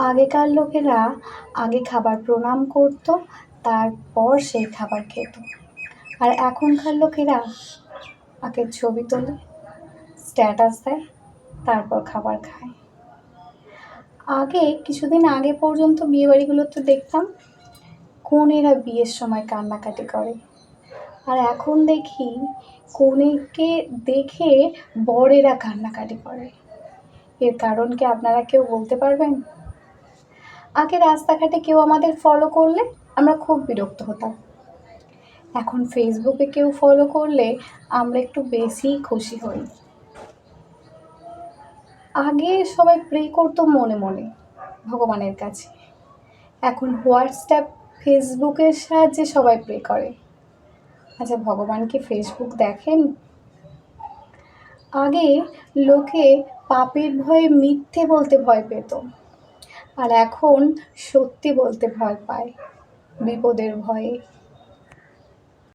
আগেকার লোকেরা আগে খাবার প্রণাম করত, তারপর সেই খাবার খেত। আর এখনকার লোকেরা আগে ছবি তোলে, স্ট্যাটাস দেয়, তারপর খাবার খায়। কিছুদিন আগে পর্যন্ত বিয়েবাড়িগুলোতে দেখতাম কনেরা বিয়ের সময় কান্নাকাটি করে, আর এখন দেখি কনেকে দেখে বরেরা কান্নাকাটি করে। এর কারণ কি আপনারা কেউ বলতে পারবেন? আগে রাস্তাঘাটে কেউ আমাদের ফলো করলে আমরা খুব বিরক্ত হতাম, এখন ফেসবুকে কেউ ফলো করলে আমরা একটু বেশিই খুশি হই। আগে সবাই প্রে করতো মনে মনে ভগবানের কাছে, এখন হোয়াটসঅ্যাপ ফেসবুকের সাহায্যে সবাই প্রে করে। আচ্ছা, ভগবান কি ফেসবুক দেখেন? আগে লোকে পাপের ভয়ে মিথ্যে বলতে ভয় পেত, আর এখন সত্যি বলতে ভয় পায় বিপদের ভয়ে।